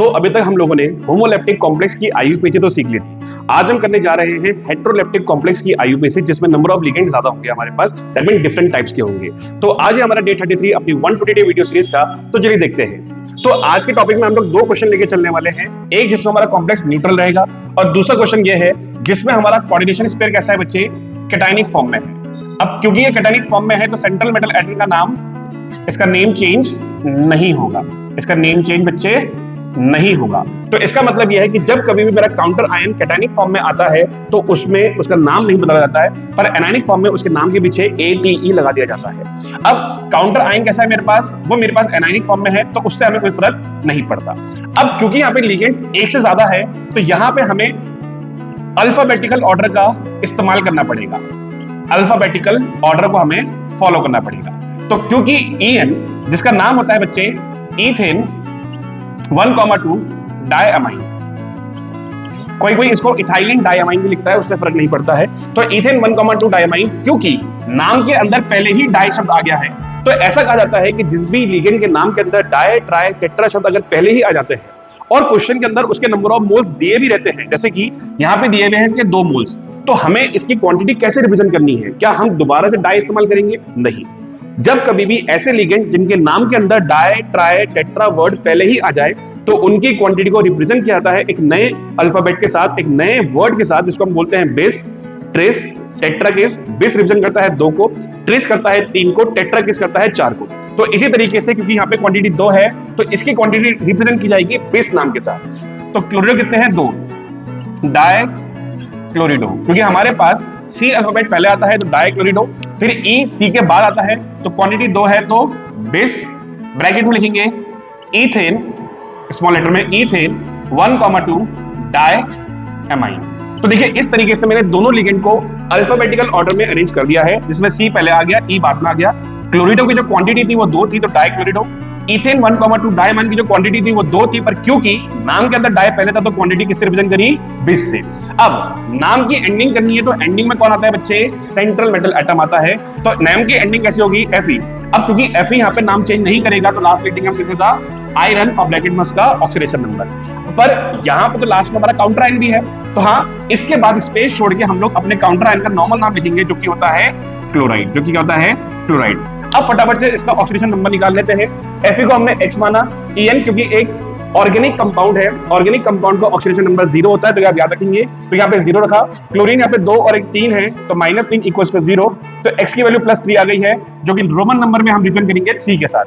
तो अभी तक हम लोगों ने होमोलेप्टिक कॉम्प्लेक्स की आईयूपीएसी तो सीख ली थी। आज हम करने जा रहे हैं हेटेरोलेप्टिक कॉम्प्लेक्स की आईयूपीएसी, जिसमें नंबर ऑफ लिगेंड ज्यादा होंगे हमारे पास, दैट मीन डिफरेंट टाइप्स के होंगे। तो आज है हमारा डे 33 अपनी 120 डे वीडियो सीरीज का। तो चलिए देखते हैं। तो आज के टॉपिक में हम लोग दो क्वेश्चन लेके चलने वाले हैं, एक जिसमें हमारा कॉम्प्लेक्स न्यूट्रल रहेगा और दूसरा क्वेश्चन ये है जिसमें हमारा कोऑर्डिनेशन स्पेयर कैसा है बच्चे, कैटायनिक फॉर्म में है। अब क्योंकि ये कैटायनिक फॉर्म में है तो सेंट्रल मेटल एटम का नाम, इसका नेम चेंज नहीं होगा, इसका नेम चेंज बच्चे नहीं होगा। तो इसका मतलब यह है कि जब कभी भी मेरा काउंटर आयन कैटायनिक फॉर्म में आता है तो उसमें उसका नाम नहीं बदला जाता है, पर एनायनिक फॉर्म में उसके नाम के पीछे ATE लगा दिया जाता है। अब काउंटर आयन कैसा है मेरे पास, वो मेरे पास एनायनिक फॉर्म में है तो उससे हमें कोई फर्क नहीं पड़ता। अब क्योंकि यहाँ पे लिगेंड्स एक से ज्यादा है तो यहाँ पे हमें अल्फाबेटिकल ऑर्डर का इस्तेमाल करना पड़ेगा, अल्फाबेटिकल ऑर्डर को हमें फॉलो करना पड़ेगा। तो क्योंकि EN जिसका नाम होता है बच्चे ईथेन 1,2 डायअमाइन, कोई इसको इथाइलिन डायअमाइन भी लिखता है, उससे फर्क नहीं पड़ता है। तो ईथेन 1,2 डायअमाइन, क्योंकि नाम के अंदर पहले ही डाई शब्द आ गया है तो ऐसा कहा जाता है कि जिस भी लिगेंड के नाम के अंदर डाई, ट्राई, टेट्रा शब्द अगर पहले ही आ जाते हैं और क्वेश्चन के अंदर उसके नंबर ऑफ मोल्स दिए भी रहते हैं, जैसे कि यहाँ पे दिए हुए हैं इसके 2 मोल्स, तो हमें इसकी क्वांटिटी कैसे रिप्रेजेंट करनी है? क्या हम दोबारा से डाई इस्तेमाल करेंगे? नहीं। जब कभी भी ऐसे लिगेंड जिनके नाम के अंदर डाई, ट्राई, टेट्रा वर्ड पहले ही आ जाए तो उनकी क्वांटिटी को रिप्रेजेंट किया जाता है एक नए अल्फाबेट के साथ, एक नए वर्ड के साथ, जिसको हम बोलते हैं base, trace, tetra case. Base represent करता है 2 को, ट्रेस करता है 3 को, टेट्रा केस करता है 4 को। तो इसी तरीके से क्योंकि यहाँ पे क्वांटिटी 2 है तो इसकी क्वांटिटी रिप्रेजेंट की जाएगी बेस नाम के साथ। तो क्लोरिडो कितने हैं? 2, डाई क्लोरिडो, क्योंकि हमारे पास C अल्फाबेट पहले आता है तो डाई क्लोरिडो, फिर E C के बाद आता है तो क्वांटिटी 2 है तो बेस, ब्रैकेट में लिखेंगे ईथेन, स्मॉल लेटर में ईथेन 1,2 डायअमाइन। तो देखिए इस तरीके से मैंने दोनों लिगेंड को अल्फाबेटिकल ऑर्डर में अरेंज कर दिया है, जिसमें C पहले आ गया, E बाद में आ गया। क्लोरिडो की जो क्वांटिटी थी वो 2 थी तो डाई क्लोरिडो। ईथेन 1,2 डायअमाइन की जो क्वांटिटी थी वो 2 थी, पर क्योंकि नाम के अंदर डाई पहले था तो क्वांटिटी किससे रिप्रेजेंट करी? बेस से। अब नाम की एंडिंग करनी है तो एंडिंग में कौन आता है बच्चे? सेंट्रल मेटल एटम आता है। तो नाम की एंडिंग कैसी होगी? Fe। अब क्योंकि Fe यहाँ पे नाम चेंज नहीं करेगा तो लास्ट लिखेंगे हम सीधे था आयरन और ब्रैकेट में उसका ऑक्सीडेशन नंबर। पर यहाँ पे तो लास्ट में हमारा काउंटर आयन भी है, तो हाँ इसके बाद स्पेस छोड़ के हम लोग अपने काउंटर आयन का नॉर्मल नाम लिखेंगे जो कि होता है क्लोराइड, जो कि क्या होता है? क्लोराइड। अब फटाफट से इसका ऑक्सीडेशन नंबर निकाल लेते हैं। Fe को हमने X माना, En क्योंकि एक ऑर्गेनिक कंपाउंड है, ऑर्गेनिक कंपाउंड का ऑक्सीडेशन नंबर 0 होता है तो आप याद रखेंगे, तो यहाँ पे 0 रखा। क्लोरीन यहाँ पे 2 और 1 3 है तो -3 = 0, तो X की वैल्यू +3 आ गई है, जो कि रोमन नंबर में हम रिप्रेजेंट करेंगे 3 के साथ।